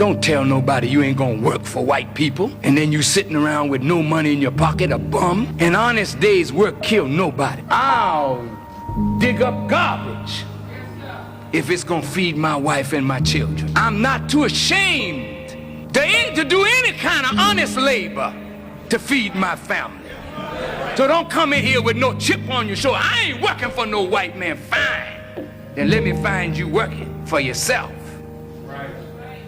Don't tell nobody you ain't gonna work for white people, and then you sitting around with no money in your pocket, a bum. An honest day's work kill nobody. I'll dig up garbage if it's gonna feed my wife and my children. I'm not too ashamed to do any kind of honest labor to feed my family. So don't come in here with no chip on your shoulder. I ain't working for no white man. Fine. Then let me find you working for yourself.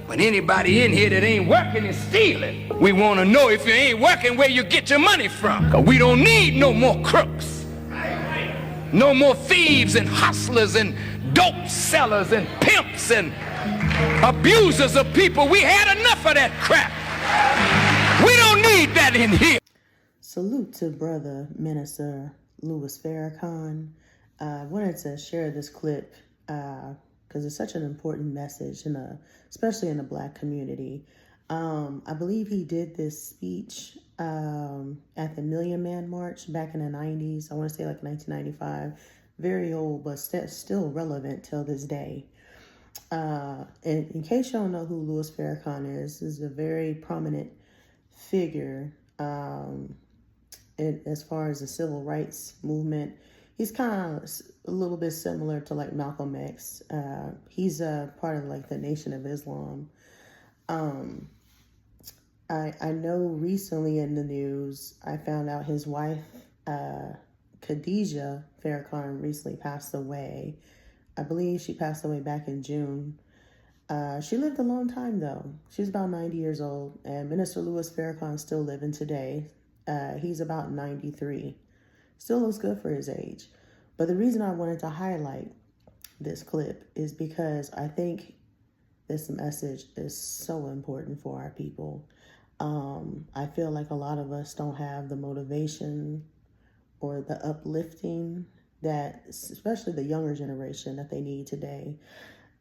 But anybody in here that ain't working is stealing. We want to know if you ain't working where you get your money from. 'Cause we don't need no more crooks. No more thieves and hustlers and dope sellers and pimps and abusers of people. We had enough of that crap. We don't need that in here. Salute to brother Minister Louis Farrakhan. I wanted to share this clip because it's such an important message, especially in the Black community. I believe he did this speech at the Million Man March back in the 90s. I want to say like 1995. Very old, but still relevant till this day. And in case you don't know who Louis Farrakhan is a very prominent figure as far as the civil rights movement. He's kind of a little bit similar to like Malcolm X. He's a part of like the Nation of Islam. I know recently in the news, I found out his wife, Khadijah Farrakhan, recently passed away. I believe she passed away back in June. She lived a long time though. She's about 90 years old, and Minister Louis Farrakhan is still living today. He's about 93. Still looks good for his age. But the reason I wanted to highlight this clip is because I think this message is so important for our people. I feel like a lot of us don't have the motivation or the uplifting that, especially the younger generation, that they need today.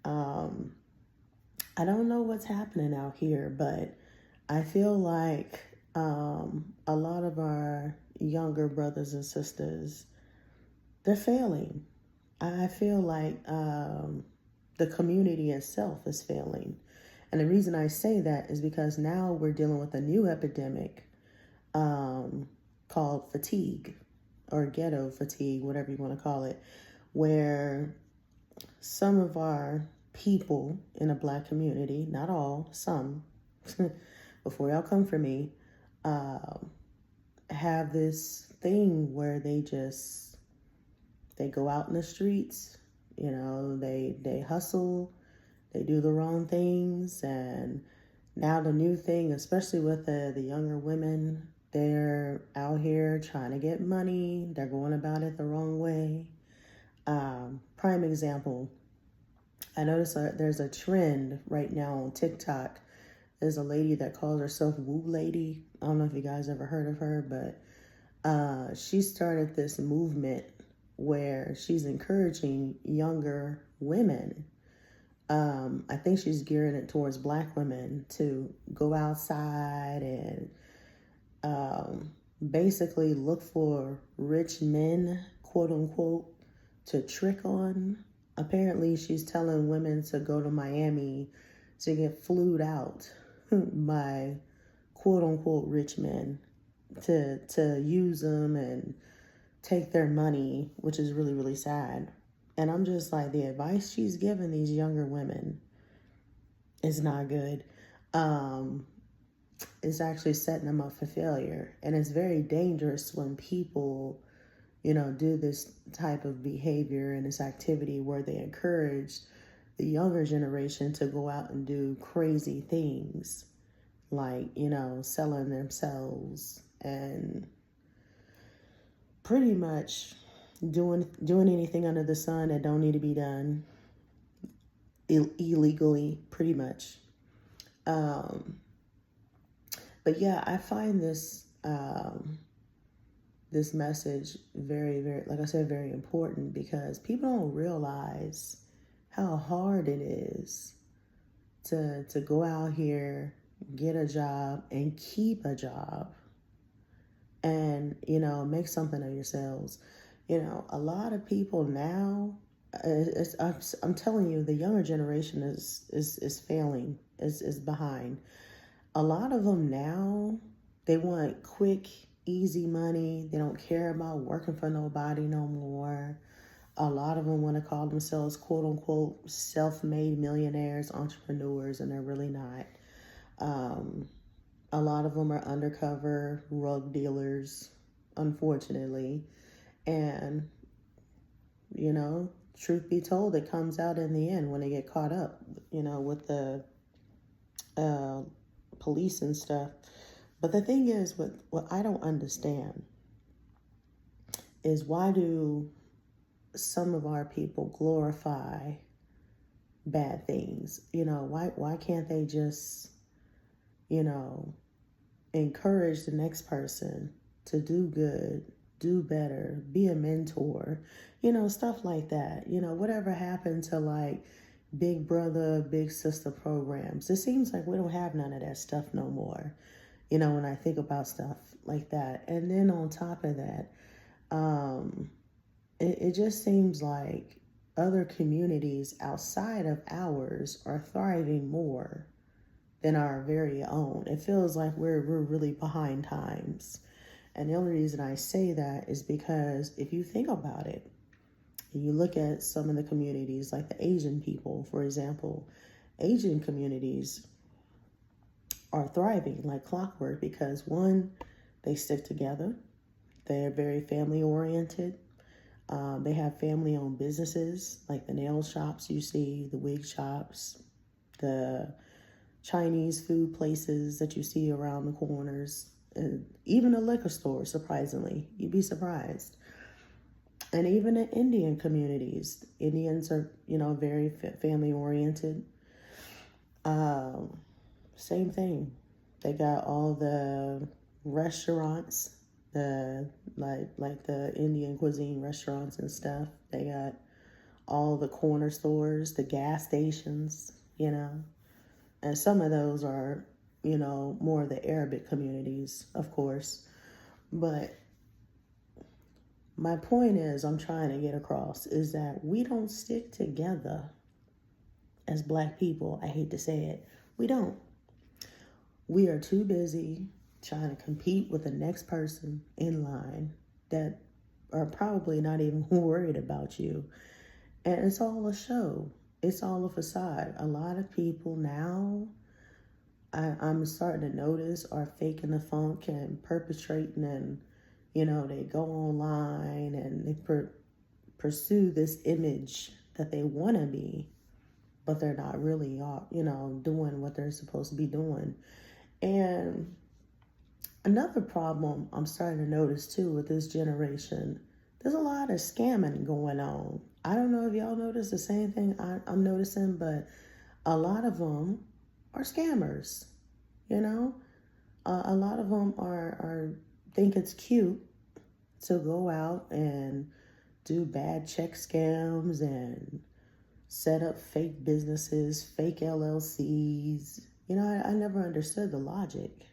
I don't know what's happening out here, but I feel like a lot of our younger brothers and sisters, they're failing. I feel like the community itself is failing. And the reason I say that is because now we're dealing with a new epidemic called fatigue, or ghetto fatigue, whatever you want to call it, where some of our people in a Black community, not all, some, before y'all come for me, have this thing where they go out in the streets, they hustle, they do the wrong things. And now the new thing, especially with the younger women, they're out here trying to get money. They're going about it the wrong way. Prime example, I noticed there's a trend right now on TikTok. There's a lady that calls herself Woo Lady. I don't know if you guys ever heard of her, but she started this movement where she's encouraging younger women. I think she's gearing it towards Black women to go outside and basically look for rich men, quote unquote, to trick on. Apparently, she's telling women to go to Miami to get flued out by quote unquote rich men to use them and take their money, which is really, really sad. And I'm just like, the advice she's giving these younger women is not good. It's actually setting them up for failure. And it's very dangerous when people, do this type of behavior and this activity where they encourage the younger generation to go out and do crazy things, like, selling themselves and pretty much doing anything under the sun that don't need to be done illegally, pretty much. But yeah, I find this this message very, very, like I said, very important, because people don't realize how hard it is to go out here, get a job, and keep a job, and make something of yourselves. A lot of people now, I'm telling you, the younger generation is failing is behind. A lot of them now, they want quick, easy money. They don't care about working for nobody no more. A lot of them want to call themselves quote unquote self-made millionaires, entrepreneurs, and they're really not. A lot of them are undercover drug dealers, unfortunately. And, you know, truth be told, it comes out in the end when they get caught up, you know, with the police and stuff. But the thing is, what I don't understand is why do some of our people glorify bad things? You know, why can't they just, you know, encourage the next person to do good, do better, be a mentor, you know, stuff like that. You know, whatever happened to like big brother, big sister programs? It seems like we don't have none of that stuff no more, you know, when I think about stuff like that. And then on top of that, it just seems like other communities outside of ours are thriving more than our very own. It feels like we're really behind times. And the only reason I say that is because if you think about it, you look at some of the communities, like the Asian people, for example, Asian communities are thriving like clockwork because one, they stick together. They're very family oriented. They have family owned businesses like the nail shops you see, the wig shops, the Chinese food places that you see around the corners, and even a liquor store, surprisingly. You'd be surprised. And even in Indian communities, Indians are, you know, very family oriented. Same thing. They got all the restaurants, the like the Indian cuisine restaurants and stuff. They got all the corner stores, the gas stations, you know. And some of those are, you know, more of the Arabic communities, of course. But my point is, I'm trying to get across, is that we don't stick together as Black people. I hate to say it. We don't. We are too busy trying to compete with the next person in line that are probably not even worried about you. And it's all a show. It's all a facade. A lot of people now, I'm starting to notice, are faking the funk and perpetrating, and, you know, they go online and they pursue this image that they want to be, but they're not really, you know, doing what they're supposed to be doing. And another problem I'm starting to notice too with this generation, there's a lot of scamming going on. I don't know if y'all notice the same thing I'm noticing, but a lot of them are scammers, you know? A lot of them are think it's cute to go out and do bad check scams and set up fake businesses, fake LLCs. You know, I never understood the logic,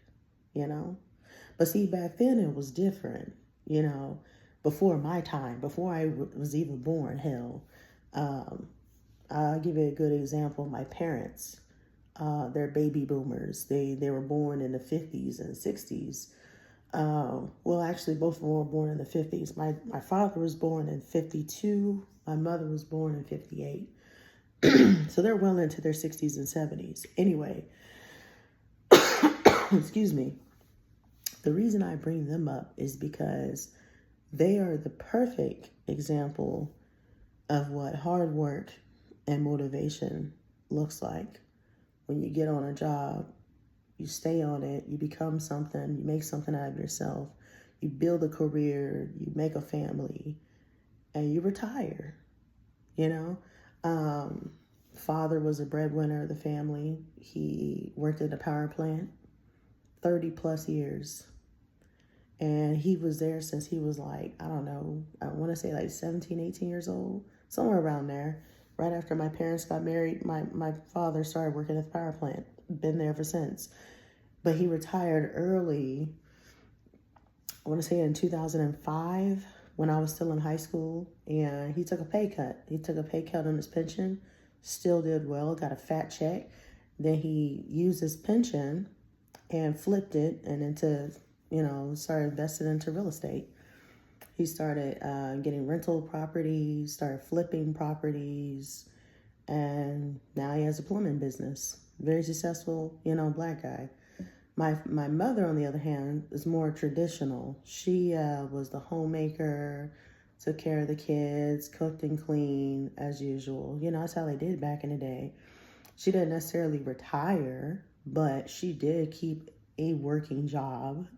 you know? But see, back then it was different, you know? Before my time, before I was even born, hell. I'll give you a good example. My parents, they're baby boomers. They were born in the 50s and 60s. Well, actually, both of them were born in the 50s. My father was born in 52. My mother was born in 58. So they're well into their 60s and 70s. Anyway, excuse me. The reason I bring them up is because they are the perfect example of what hard work and motivation looks like. When you get on a job, you stay on it, you become something, you make something out of yourself, you build a career, you make a family, and you retire, you know? Father was a breadwinner of the family. He worked at a power plant 30 plus years. And he was there since he was like, I don't know, I want to say like 17, 18 years old, somewhere around there. Right after my parents got married, my father started working at the power plant. Been there ever since. But he retired early, I want to say in 2005, when I was still in high school. And he took a pay cut. He took a pay cut on his pension, still did well, got a fat check. Then he used his pension and flipped it and into, started investing into real estate. He started getting rental properties, started flipping properties, and now he has a plumbing business. Very successful, black guy. My mother, on the other hand, is more traditional. She was the homemaker, took care of the kids, cooked and cleaned as usual. That's how they did back in the day. She didn't necessarily retire, but she did keep a working job.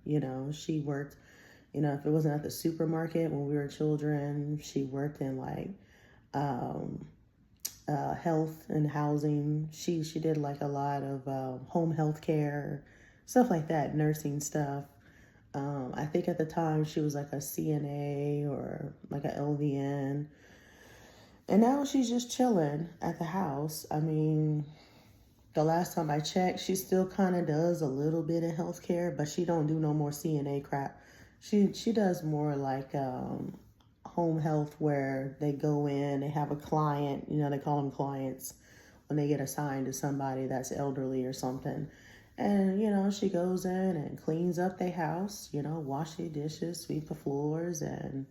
She worked, if it wasn't at the supermarket when we were children, she worked in like health and housing. She did like a lot of home health care, stuff like that, nursing stuff. I think at the time she was like a CNA or like a LVN. And now she's just chilling at the house. I mean, the last time I checked, she still kind of does a little bit of healthcare, but she don't do no more CNA crap. She does more like home health, where they go in, they have a client, they call them clients when they get assigned to somebody that's elderly or something. And, she goes in and cleans up their house, wash the dishes, sweep the floors, and,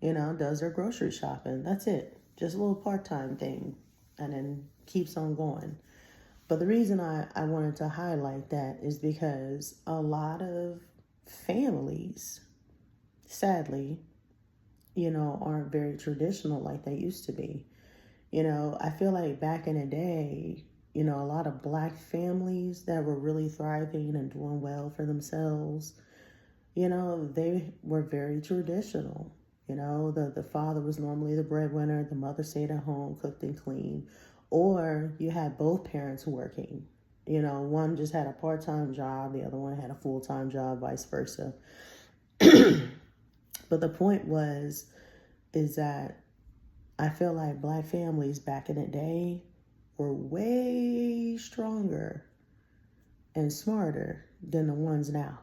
does their grocery shopping. That's it. Just a little part-time thing, and then keeps on going. But the reason I wanted to highlight that is because a lot of families, sadly, aren't very traditional like they used to be. I feel like back in the day, a lot of black families that were really thriving and doing well for themselves, they were very traditional. The father was normally the breadwinner, the mother stayed at home, cooked and cleaned. Or you had both parents working. One just had a part-time job, the other one had a full-time job, vice versa. But the point is that I feel like black families back in the day were way stronger and smarter than the ones now.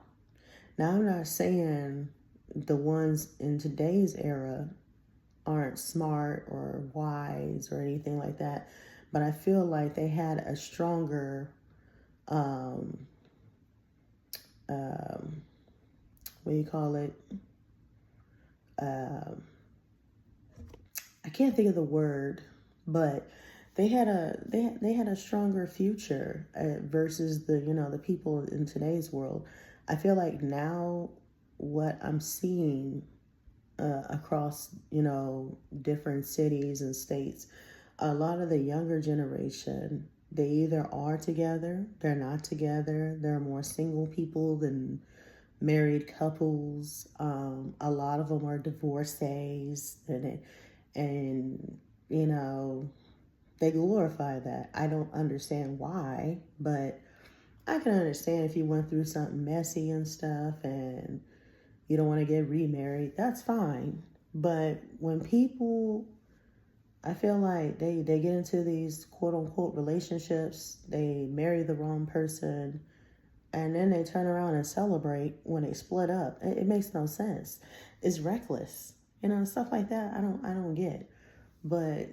Now, I'm not saying the ones in today's era aren't smart or wise or anything like that, but I feel like they had a stronger, what do you call it? I can't think of the word, but they had a stronger future versus the people in today's world. I feel like now what I'm seeing across different cities and states, a lot of the younger generation, they either are together, they're not together, they're more single people than married couples. A lot of them are divorcees, and they glorify that. I don't understand why, but I can understand if you went through something messy and stuff and you don't want to get remarried, that's fine. But when people, I feel like they get into these quote unquote relationships, they marry the wrong person, and then they turn around and celebrate when they split up. It makes no sense. It's reckless. Stuff like that I don't get. But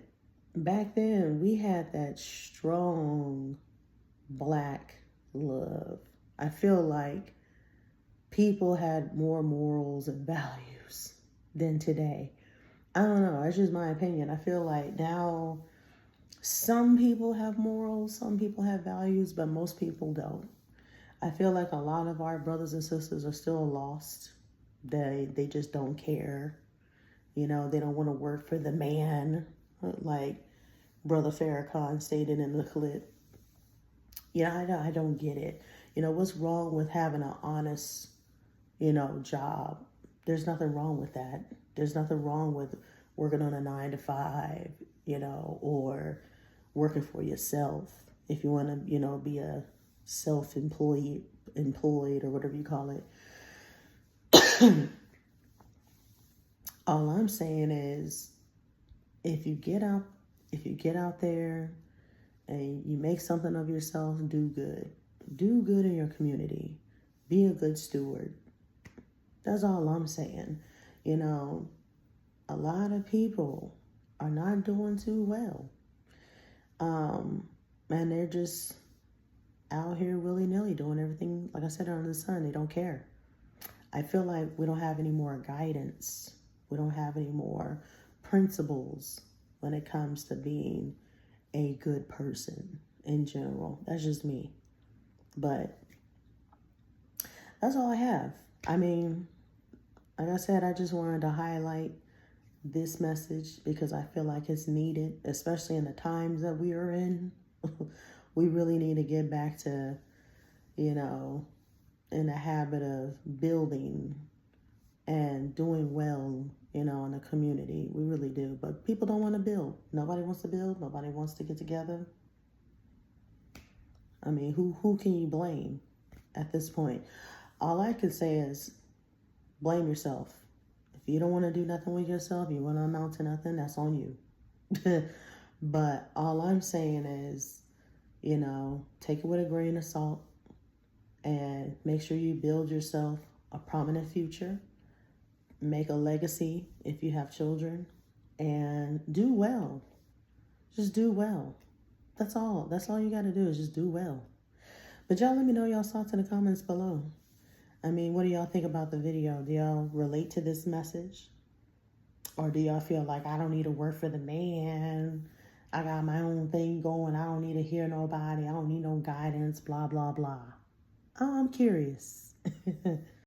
back then we had that strong black love. I feel like people had more morals and values than today. I don't know. That's just my opinion. I feel like now some people have morals, some people have values, but most people don't. I feel like a lot of our brothers and sisters are still lost. They just don't care. They don't want to work for the man, like Brother Farrakhan stated in the clip. I don't get it. What's wrong with having an honest, job? There's nothing wrong with that. There's nothing wrong with working on a 9 to 5, or working for yourself. If you want to, be a employed or whatever you call it. All I'm saying is, if you get out there and you make something of yourself, do good. Do good in your community. Be a good steward. That's all I'm saying. A lot of people are not doing too well. And they're just out here willy-nilly doing everything, like I said, under the sun. They don't care. I feel like we don't have any more guidance. We don't have any more principles when it comes to being a good person in general. That's just me. But that's all I have. I mean, like I said, I just wanted to highlight this message because I feel like it's needed, especially in the times that we are in. We really need to get back to, in the habit of building and doing well, in the community. We really do. But people don't want to build. Nobody wants to build. Nobody wants to get together. I mean, who can you blame at this point? All I can say is blame yourself. If you don't want to do nothing with yourself, you want to amount to nothing, that's on you. But all I'm saying is, take it with a grain of salt and make sure you build yourself a prominent future. Make a legacy if you have children, and do well. Just do well. That's all. That's all you got to do is just do well. But y'all let me know y'all's thoughts in the comments below. I mean, what do y'all think about the video? Do y'all relate to this message? Or do y'all feel like I don't need to work for the man? I got my own thing going. I don't need to hear nobody. I don't need no guidance, blah, blah, blah. I'm curious.